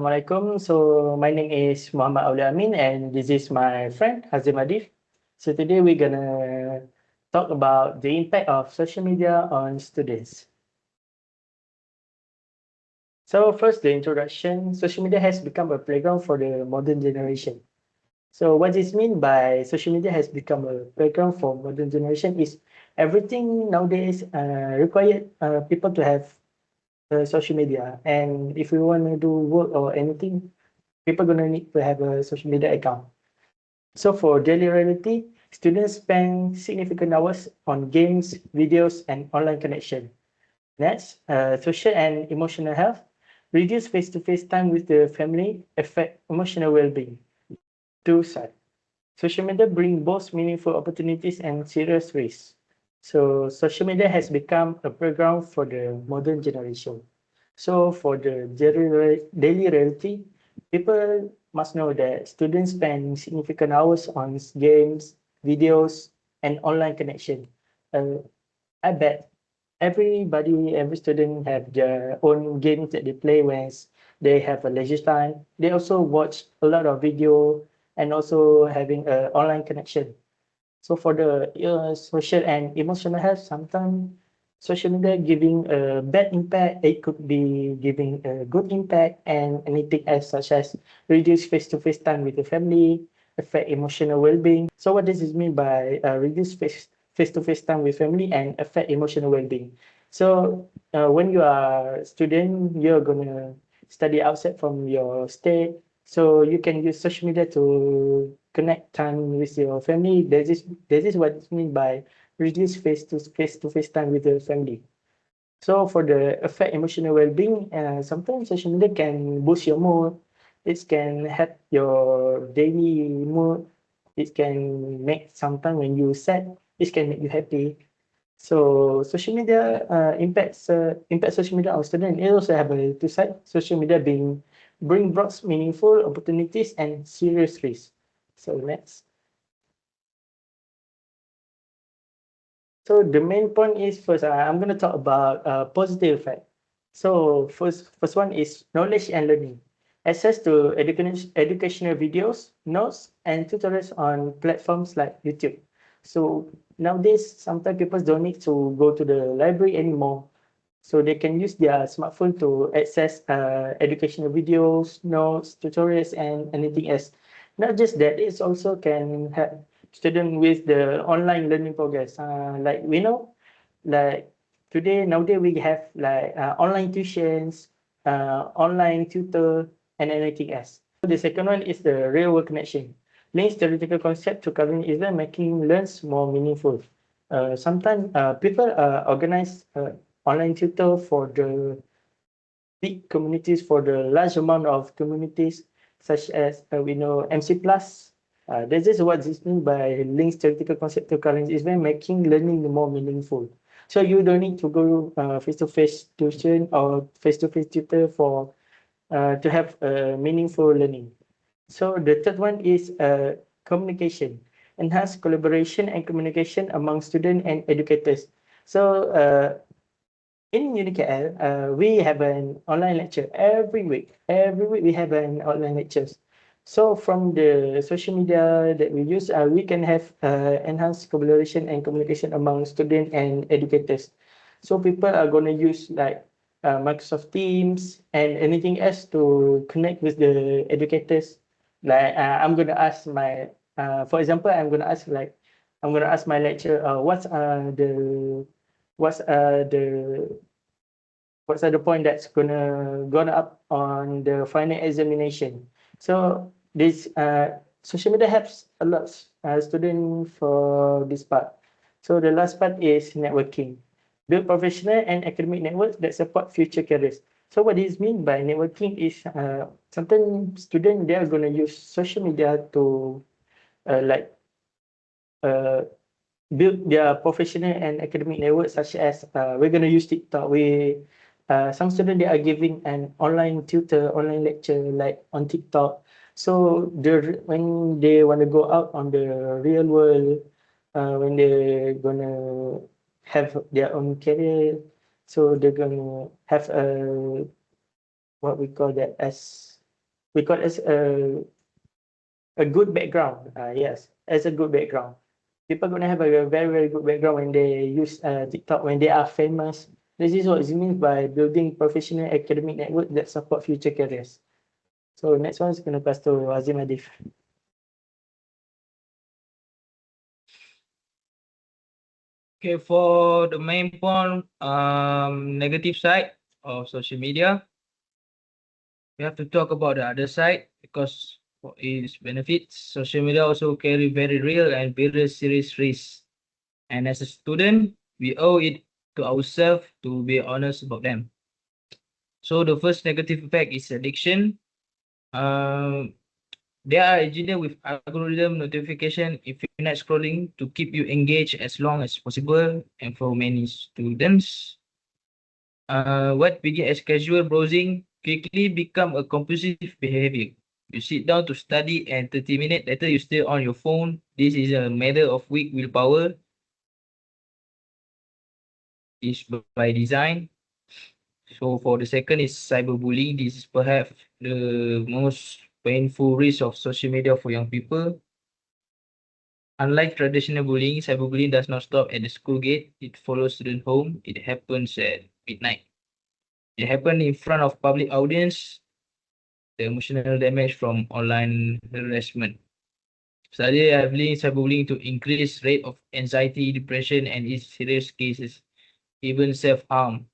Assalamualaikum. So my name is Muhammad Auli Amin and this is my friend Hazim Adif. So today we're gonna talk about the impact of social media on students. So first, the introduction. Social media has become a playground for the modern generation. So what this mean by social media has become a playground for modern generation is everything nowadays required people to have social media. And if we want to do work or anything, people gonna need to have a social media account. So for daily reality, students spend significant hours on games, videos, and online connection. Next, social and emotional health. Reduce face-to-face time with the family affect emotional well-being. Two sides. Social media bring both meaningful opportunities and serious risks. So social media has become a playground for the modern generation. So for the daily reality, people must know that students spend significant hours on games, videos, and online connection. Uh, I bet every student have their own games that they play when they have a leisure time. They also watch a lot of video and also having a online connection. So for the social and emotional health, sometimes social media giving a bad impact, it could be giving a good impact and anything else such as reduce face-to-face time with the family, affect emotional well-being. So what does this mean by reduce face-to-face time with family and affect emotional well-being? So when you are a student, you're gonna study outside from your state, so you can use social media to connect time with your family. This is what it means by reduce face-to-face time with the family. So for the affect emotional well-being, sometimes social media can boost your mood. It can help your daily mood. It can make sometimes when you sad, it can make you happy. So social media impact social media on student. It also have a two side. Social media being bring broad meaningful opportunities and serious risks. So next. So the main point is first, I'm going to talk about positive effect. So first one is knowledge and learning. Access to educational videos, notes, and tutorials on platforms like YouTube. So nowadays, sometimes people don't need to go to the library anymore. So they can use their smartphone to access educational videos, notes, tutorials, and anything else. Not just that, it also can help student with the online learning progress. Like we know, like nowadays we have like online tuitions, online tutor, and anything else. So the second one is the real world connection. Links theoretical concept to current event, making learns more meaningful. Sometimes people organize online tutor for the big communities, for the large amount of communities, such as we know MC Plus. This is what this means by links theoretical concept to current event, making learning more meaningful. So you don't need to go face-to-face tuition or face-to-face tutor for to have meaningful learning. So the third one is communication, enhance collaboration and communication among students and educators. So in UniKL, we have an online lecture every week. Every week we have an online lectures. So from the social media that we use, we can have enhanced collaboration and communication among students and educators. So people are going to use like Microsoft Teams and anything else to connect with the educators. Like I'm going to ask for example, I'm going to ask my lecturer, what's the point that's gonna up on the final examination. So this social media helps a lot student for this part. So the last part is networking. Build professional and academic networks that support future careers. So what this mean by networking is sometimes student they are gonna use social media to like uh, build their professional and academic network, such as we're going to use TikTok. Some students they are giving an online tutor, online lecture like on TikTok. So when they want to go out on the real world, when they're gonna have their own career, so they're gonna have a what we call that as we call as a good background. Yes, as a good background. People gonna have a very very good background when they use TikTok when they are famous. This is what it means by building professional academic network that support future careers. So next one is gonna pass to Azim Adif. Okay, for the main point, negative side of social media, we have to talk about the other side because for its benefits, social media also carry very real and very serious risks. And as a student, we owe it to ourselves to be honest about them. So the first negative effect is addiction. Um, they are engineered with algorithm notification infinite scrolling to keep you engaged as long as possible. And for many students, what begin as casual browsing quickly become a compulsive behavior. You sit down to study and 30 minutes later you still on your phone. This is a matter of weak willpower. Is by design. So for the second is cyberbullying. This is perhaps the most painful risk of social media for young people. Unlike traditional bullying, cyberbullying does not stop at the school gate. It follows student home. It happens at midnight. It happens in front of public audience. The emotional damage from online harassment. Study have linked cyberbullying to increased rate of anxiety, depression, and in serious cases, even self-harm.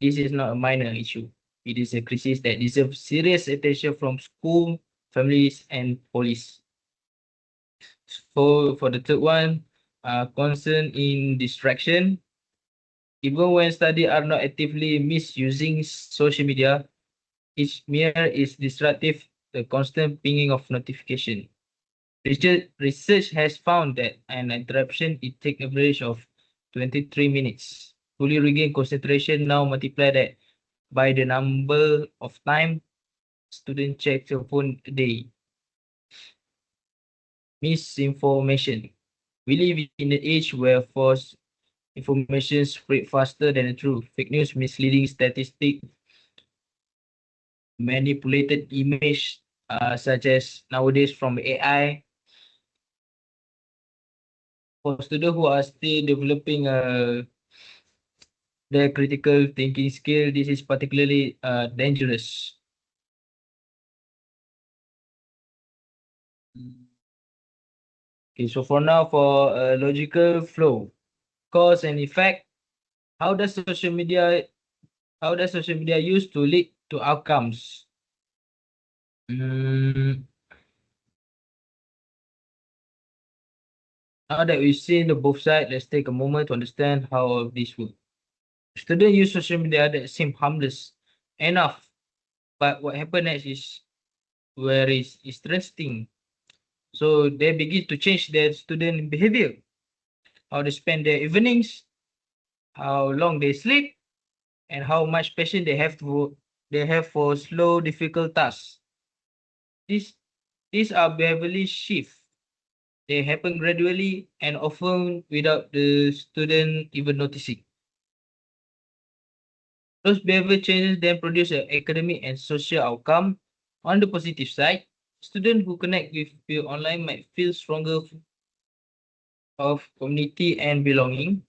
This is not a minor issue. It is a crisis that deserves serious attention from school, families, and police. For the third one, concern in distraction. Even when study are not actively misusing social media, its mere is disruptive, the constant pinging of notification. Research has found that an interruption it take average of 23 minutes. Fully regain concentration now multiply that by the number of time student check their phone a day. Misinformation. We live in an age where false information spread faster than the truth. Fake news, misleading statistic, manipulated image, such as nowadays from AI. For students who are still developing their critical thinking skill, this is particularly dangerous. Okay, so for now, for logical flow, cause and effect, how does social media used to lead to outcomes? Mm, now that we've seen the both sides, let's take a moment to understand how all of this works. Students use social media that seem harmless enough, but what happened next is where is interesting. So they begin to change their student behavior, how they spend their evenings, how long they sleep, and how much patience they have for slow, difficult tasks. These these are behaviorally shift. They happen gradually and often without the student even noticing. Those behavior changes then produce an academic and social outcome. On the positive side, students who connect with peer online might feel stronger of community and belonging.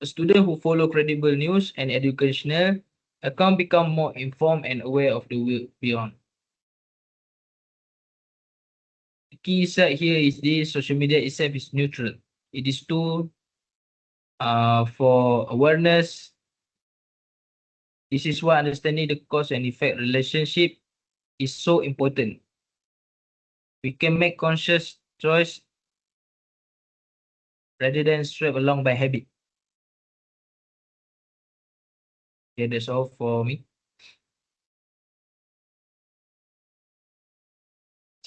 A student who follow credible news and educational account become more informed and aware of the world beyond. The key insight here is this social media itself is neutral. It is tool for awareness. This is why understanding the cause and effect relationship is so important. We can make conscious choice rather than swept along by habit. Okay, that's all for me.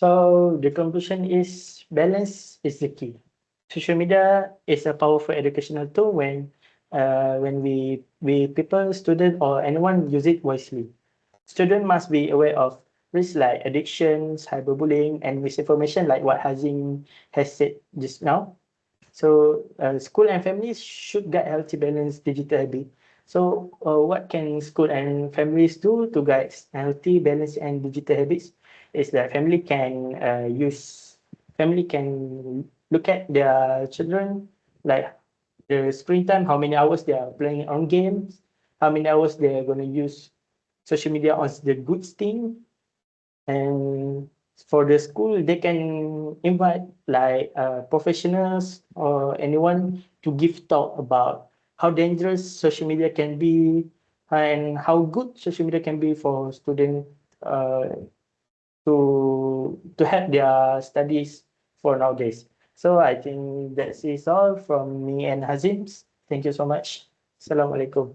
So the conclusion is balance is the key. Social media is a powerful educational tool when we people, student or anyone use it wisely. Student must be aware of risks like addictions, cyberbullying, and misinformation, like what Hazim has said just now. So school and families should guide healthy, balanced digital habit So, what can school and families do to guide healthy, balanced, and digital habits? Is that family can look at their children, like the screen time, how many hours they are playing on games, how many hours they are going to use social media on the good thing. And for the school, they can invite like professionals or anyone to give talk about how dangerous social media can be and how good social media can be for students uh, to help their studies for nowadays. So I think that is all from me and Hazim. Thank you so much. Assalamualaikum.